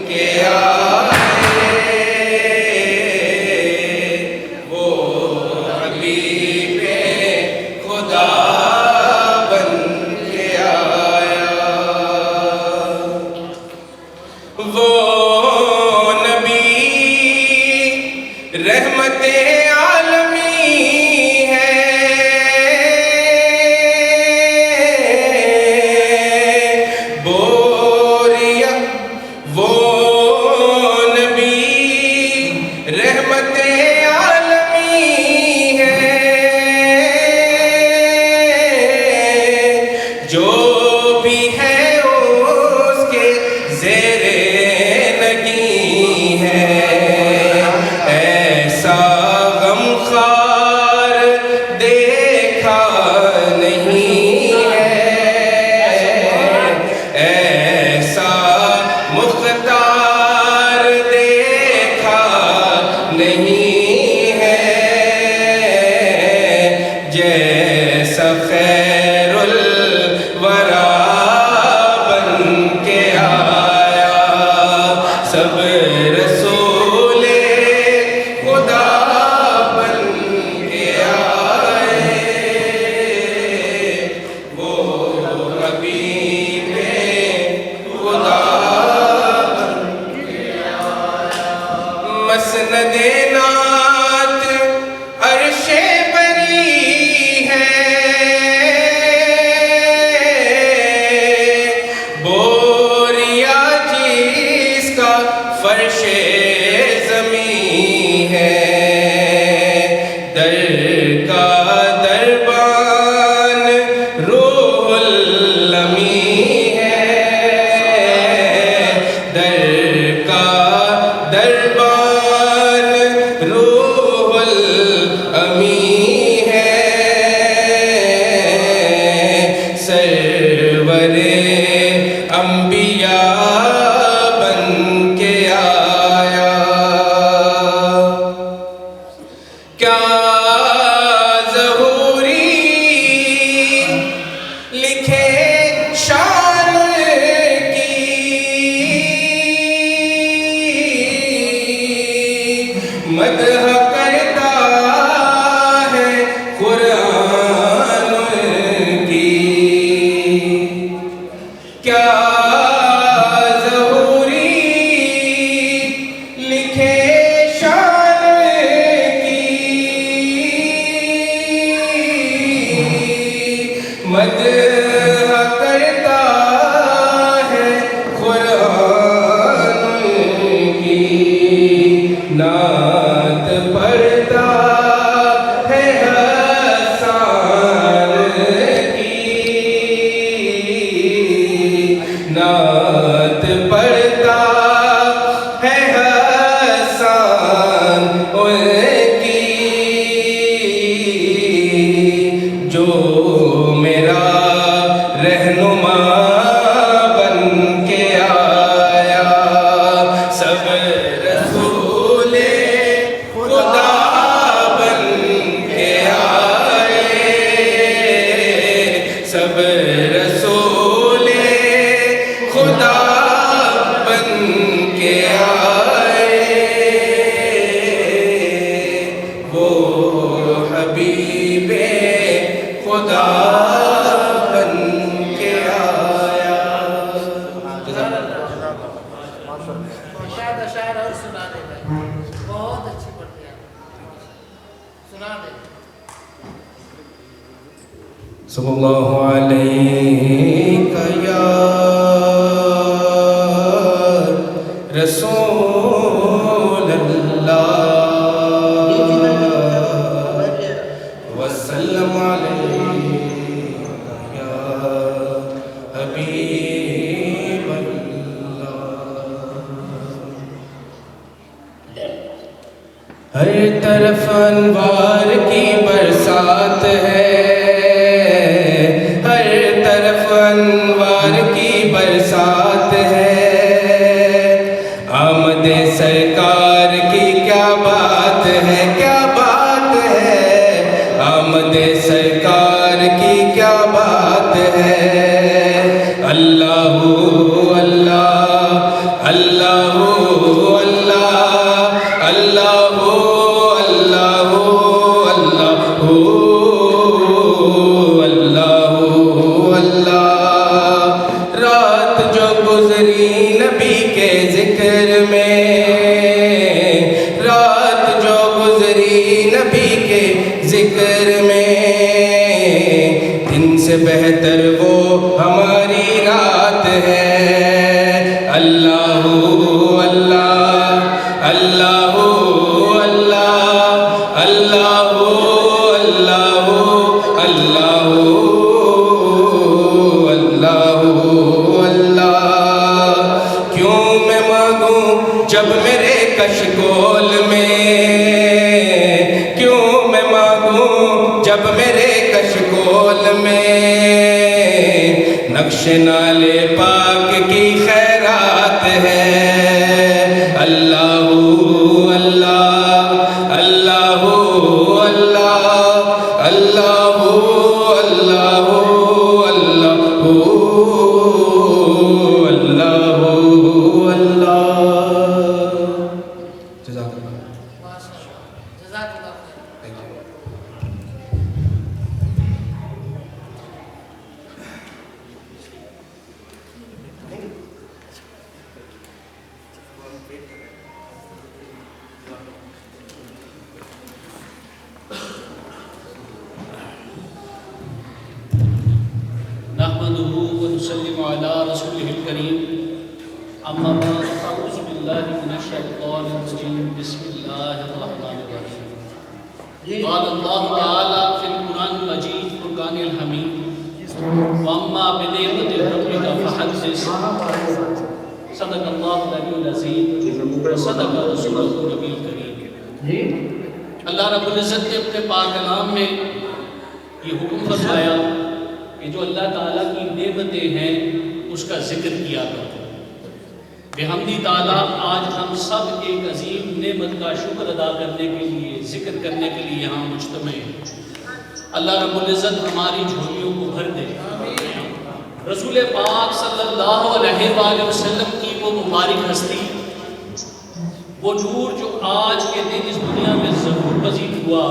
کے آئے وہ حبیب خدا بن کے آیا، وہ نبی رحمت عالمی ہے، بوریا وہ نبی رحمت عالمی ہے، جو بھی ہے اس کے زیر نگی ہے، ایسا غمخوار دیکھا نہیں ہے، ایسا مختار دیکھا نہیں ہے، جیسا خیر الورا بن کے آیا، سب رسول خدا بن کے آئے، وہ حبیب خدا بن کے آیا، مسند نعت عرش بری ہے، بوریا جس کا فرش زمین ہے، در کا دربان روح الامی ہے، در کا دربان روح الامی ہے، سرور انبیاء بن کے آیا، کیا ظہوری لکھے شان کی، مدح کرتا ہے قرآن کی، کیا ظہوری لکھے شان کی، مدح کرتا ہے قرآن کی، نعت پڑھتا ہے حسان کی، نعت پڑھتا ہے حسان کی، جو میرا رہنما بن کے آیا، سب رسول خدا بن کے آئے، سب رسول خدا بن کے آئے، وہ حبیب خدا بن کے آیا۔ شاید اشعار اور سنا دے گا، بہت اچھی پڑھتے ہیں، سنا دے۔ صلی اللہ علیہ یا رسول اللہ وسلم علیہ یا حبیب اللہ، ہر طرف انوار کی برسات ہے، ہر طرف انوار کی برسات ہے، آمد سرکار کی کیا بات ہے، کیا بات ہے، آمد سرکار کی کیا بات ہے، اللہ اللہ اللہ رات جو گزری نبی کے ذکر میں، رات جو گزری نبی کے ذکر میں، دن سے بہتر وہ ہماری رات ہے۔ اللہ اللہ اللہ اللہ اللہ اللہ اللہ اللہ اللہ۔ کیوں میں مانگوں جب میرے کشکول میں، کیوں میں مانگوں جب میرے کشکول میں، نقش نالے پاک کی خیرات ہے۔ اللہ اللہ اللہ اللہ اللہ اللہ اللہ اللہ۔ جزاک اللہ۔ ماشاء اللہ، جزاک اللہ خیر۔ Thank you. نحمده ونسلم على رسوله الكريم اما بعد فاعوذ بالله من الشيطان الرجيم بسم الله الرحمن الرحيم قال الله تعالى في القرآن المجيد فرقان الحميد واما بنعمة ربك فحدث صدق الله العلي العظيم وصدق رسوله النبي الكريم۔ اللہ رب العزت نے اپنے پاک کلام میں یہ حکم فرمایا کہ جو اللہ تعالیٰ کی نعمتیں ہیں اس کا ذکر کیا کرو۔ بحمدی تعالیٰ آج ہم سب ایک عظیم نعمت کا شکر ادا کرنے کے لیے، ذکر کرنے کے لیے یہاں مجتمع ہیں۔ اللہ رب العزت ہماری جھولیوں کو بھر دے۔ رسول پاک صلی اللہ علیہ وآلہ وسلم کی وہ مبارک ہستی، وہ نور جو آج کے دن اس دنیا میں ظہور پذیر ہوا،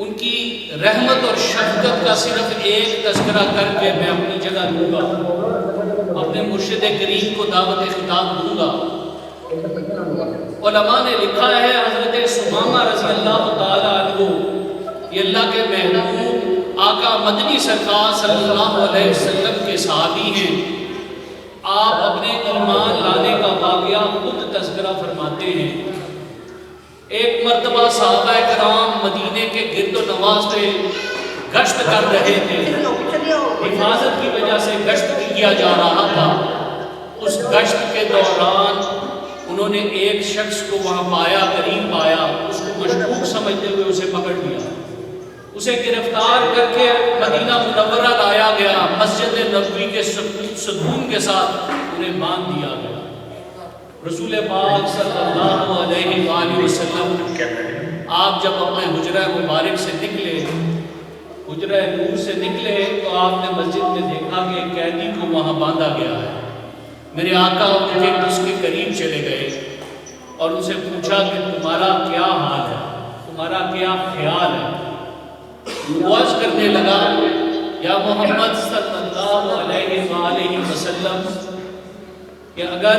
ان کی رحمت اور شفقت کا صرف ایک تذکرہ کر کے میں اپنی جگہ لوں گا، اپنے مرشد کریم کو دعوت خطاب دوں گا۔ علماء نے لکھا ہے حضرت ثمامہ رضی اللہ تعالیٰ عنہ یہ اللہ کے محبوب آقا مدنی سرکار صلی اللہ علیہ وسلم کے صحابی ہیں۔ آپ اپنے ایمان لانے کا واقعہ خود تذکرہ فرماتے ہیں۔ ایک مرتبہ صحابہ کرام مدینے کے گرد و نواح پہ گشت کر رہے تھے، حفاظت کی وجہ سے گشت کیا جا رہا تھا۔ اس گشت کے دوران انہوں نے ایک شخص کو وہاں پایا، قریب پایا، اس کو مشکوک سمجھتے ہوئے اسے پکڑ لیا، اسے گرفتار کر کے مدینہ منورہ لایا گیا، مسجد نبوی کے ستون کے ساتھ انہیں باندھ دیا گیا۔ رسول پاک صلی اللہ علیہ وآلہ وسلم آپ جب اپنے حجرہ مبارک سے نکلے، حجرہ نور سے نکلے، تو آپ نے مسجد میں دیکھا کہ ایک قیدی کو وہاں باندھا گیا ہے۔ میرے آقا ان کے اس کے قریب چلے گئے اور ان سے پوچھا کہ تمہارا کیا حال ہے، تمہارا کیا خیال ہے؟ وہ عرض کرنے لگا، یا محمد صلی اللہ علیہ وآلہ وسلم کہ اگر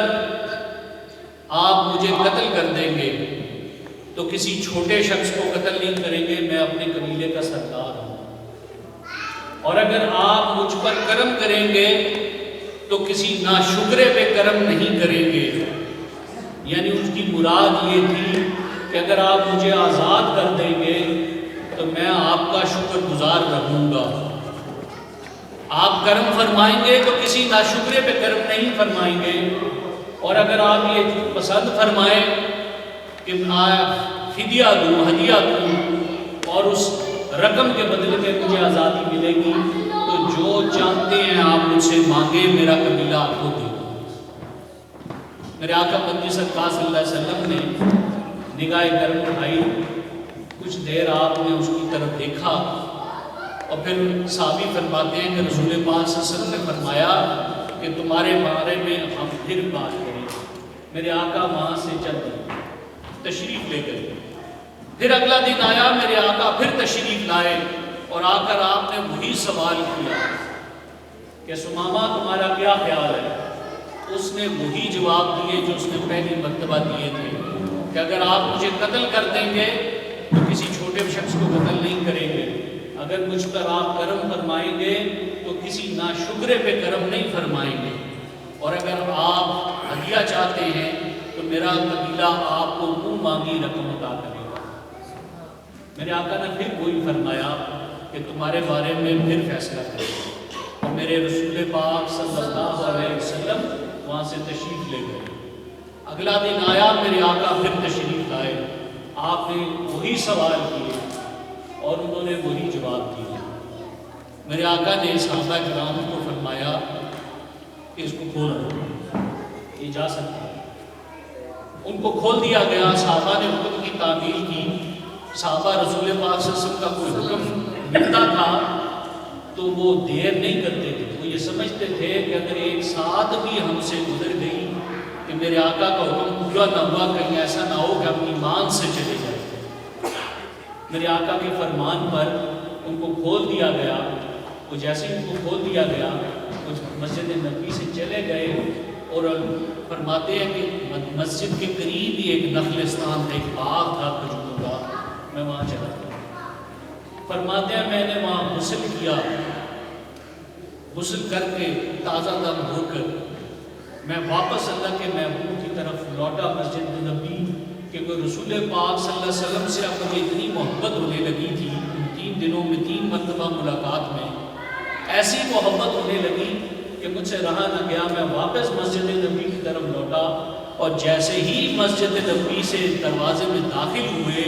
آپ مجھے قتل کر دیں گے تو کسی چھوٹے شخص کو قتل نہیں کریں گے، میں اپنے قبیلے کا سردار ہوں، اور اگر آپ مجھ پر کرم کریں گے تو کسی ناشکرے پہ کرم نہیں کریں گے۔ یعنی اس کی مراد یہ تھی کہ اگر آپ مجھے آزاد کر دیں گے تو میں آپ کا شکر گزار رہوں گا، آپ کرم فرمائیں گے تو کسی ناشکرے پہ کرم نہیں فرمائیں گے، اور اگر آپ یہ پسند فرمائیں کہ فدیہ دوں، ہدیہ دوں، اور اس رقم کے بدلے میں مجھے آزادی ملے گی، تو جو چاہتے ہیں آپ مجھ سے مانگے، میرا قبیلہ آپ کو دے گا۔ میرے آقا مدنی سرکار صلی اللہ علیہ وسلم نے نگاہ کرم اٹھائی، کچھ دیر آپ نے اس کی طرف دیکھا، اور پھر صحابی فرماتے ہیں کہ رسول پاک صلی اللہ علیہ وسلم نے فرمایا کہ تمہارے بارے میں ہم پھر بات کریں گے۔ میرے آقا وہاں سے چل دیے، تشریف لے گئے۔ پھر اگلا دن آیا، میرے آقا پھر تشریف لائے اور آ کر آپ نے وہی سوال کیا کہ سمامہ تمہارا کیا خیال ہے؟ اس نے وہی جواب دیے جو اس نے پہلی مرتبہ دیے تھے کہ اگر آپ مجھے قتل کر دیں گے تو کسی چھوٹے شخص کو قتل نہیں کریں گے، اگر مجھ پر آپ کرم فرمائیں گے تو کسی ناشکرے پہ کرم نہیں فرمائیں گے، اور اگر آپ ہدیہ چاہتے ہیں تو میرا قبیلہ آپ کو منہ مانگی رقم عطا کرے گا۔ میرے آقا نے پھر وہی فرمایا کہ تمہارے بارے میں پھر فیصلہ کریں، اور میرے رسول پاک صلی اللہ علیہ وسلم وہاں سے تشریف لے گئے۔ اگلا دن آیا، میرے آقا پھر تشریف لائے، آپ نے وہی سوال کیے اور انہوں نے وہی جواب دیا۔ میرے آقا نے صحابہ کرام کو فرمایا کہ اس کو کھول دو، یہ جا سکتا ہے۔ ان کو کھول دیا گیا، صحابہ نے حکم کی تعمیل کی۔ صحابہ رسول پاک صلی اللہ علیہ وسلم کا کوئی حکم ملتا تھا تو وہ دیر نہیں کرتے تھے، وہ یہ سمجھتے تھے کہ اگر ایک ساتھ بھی ہم سے گزر گئی کہ میرے آقا کا حکم پورا نہ ہوا، کہیں ایسا نہ ہو کہ ہم ایمان سے چلے جائیں۔ میرے آقا کے فرمان پر ان کو کھول دیا گیا۔ وہ جیسے ان کو کھول دیا گیا وہ مسجد نبوی سے چلے گئے، اور فرماتے ہیں کہ مسجد کے قریب ہی ایک نخلستان تھا، ایک باغ تھا کھجوروں کا، میں وہاں چلا گیا۔ فرماتے ہیں میں نے وہاں غسل کیا، غسل کر کے تازہ دم ہو کر میں واپس اللہ کے محبوب کی طرف لوٹا مسجد نبوی، کیونکہ رسول پاک صلی اللہ علیہ وسلم سے اب مجھے اتنی محبت ہونے لگی تھی، ان 3 دنوں میں 3 مرتبہ ملاقات میں ایسی محبت ہونے لگی کہ مجھ سے رہا نہ گیا۔ میں واپس مسجد نبوی کی طرف لوٹا، اور جیسے ہی مسجد نبوی سے دروازے میں داخل ہوئے،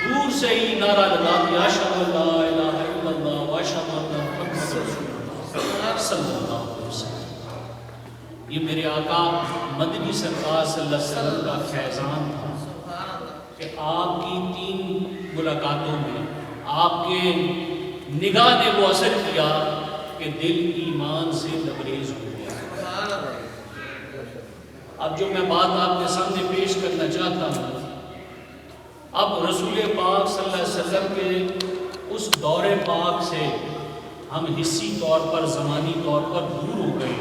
دور سے ہی نعرہ لگا دیا اشہد ان لا الہ الا اللہ واشہد ان محمد رسول اللہ صلی اللہ علیہ وسلم۔ یہ میرے آقا مدنی سرکار صلی اللہ علیہ وسلم کا فیضان تھا کہ آپ کی 3 ملاقاتوں میں آپ کے نگاہ نے وہ اثر کیا کہ دل ایمان سے لبریز ہو گیا۔ اب جو میں بات آپ کے سامنے پیش کرنا چاہتا ہوں، اب رسول پاک صلی اللہ علیہ وسلم کے اس دور پاک سے ہم حصی طور پر، زمانی طور پر دور ہو گئے۔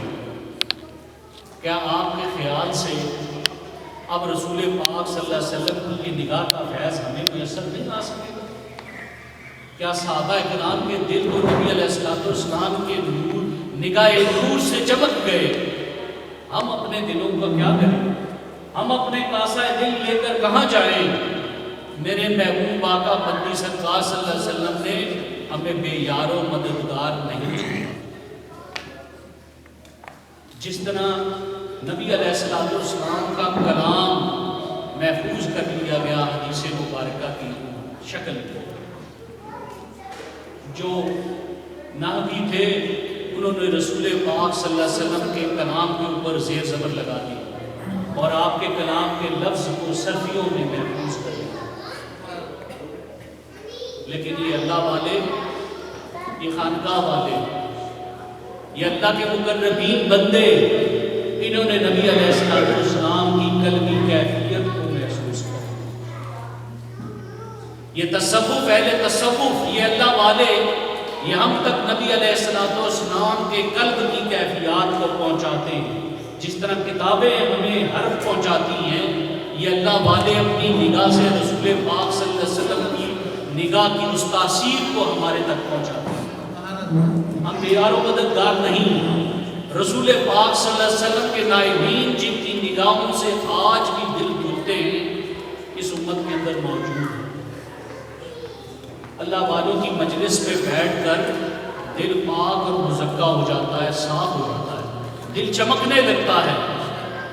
کیا آپ کے خیال سے اب رسول پاک صلی اللہ علیہ وسلم کی نگاہ کا فیض ہمیں میسر نہیں آ سکے گا؟ کیا صحابہ کرام کے دل کو نبی علیہ السلام کے نور، نگاہ نور سے چمک گئے؟ ہم اپنے دلوں کا کیا کریں؟ ہم اپنے کاسہ دل لے کر کہاں جائیں؟ میرے محبوب آقا مدنی سرکار صلی اللہ علیہ وسلم نے ہمیں بے یار و مددگار نہیں چھوڑا۔ جس طرح نبی علیہ السلام کا کلام محفوظ کر لیا گیا حدیث مبارکہ کی شکل میں، جو نحوی تھے انہوں نے رسول پاک صلی اللہ علیہ وسلم کے کلام کے اوپر زیر زبر لگا دی اور آپ کے کلام کے لفظ کو صرفیوں میں محفوظ کر لیا۔ لیکن یہ اللہ والے، یہ خانقاہ والے، یہ اللہ کے مقربین بندے، انہوں نے نبی علیہ السلام کی قلبی کیفیت کو محسوس کیا۔ یہ تصوف، اہل تصوف، یہ اللہ والے، یہ ہم تک نبی علیہ السلام کے قلب کی کیفیات کو پہنچاتے ہیں۔ جس طرح کتابیں ہمیں حرف پہنچاتی ہیں، یہ اللہ والے اپنی نگاہ سے رسول پاک صلی اللہ علیہ وسلم کی نگاہ کی اس تاثیر کو ہمارے تک پہنچاتے ہیں۔ ہم بے یار و مددگار نہیں، رسول پاک صلی اللہ علیہ وسلم کے نائبین جن کی نگاہوں سے آج بھی دل دھلتے ہیں، اس امت کے اندر موجود ہیں۔ اللہ والوں کی مجلس پہ بیٹھ کر دل پاک اور مزکہ ہو جاتا ہے، صاف ہو جاتا ہے، دل چمکنے لگتا ہے۔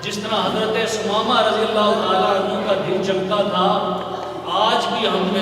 جس طرح حضرت سمامہ رضی اللہ تعالیٰ عنہ کا دل چمکا تھا، آج بھی ہم میں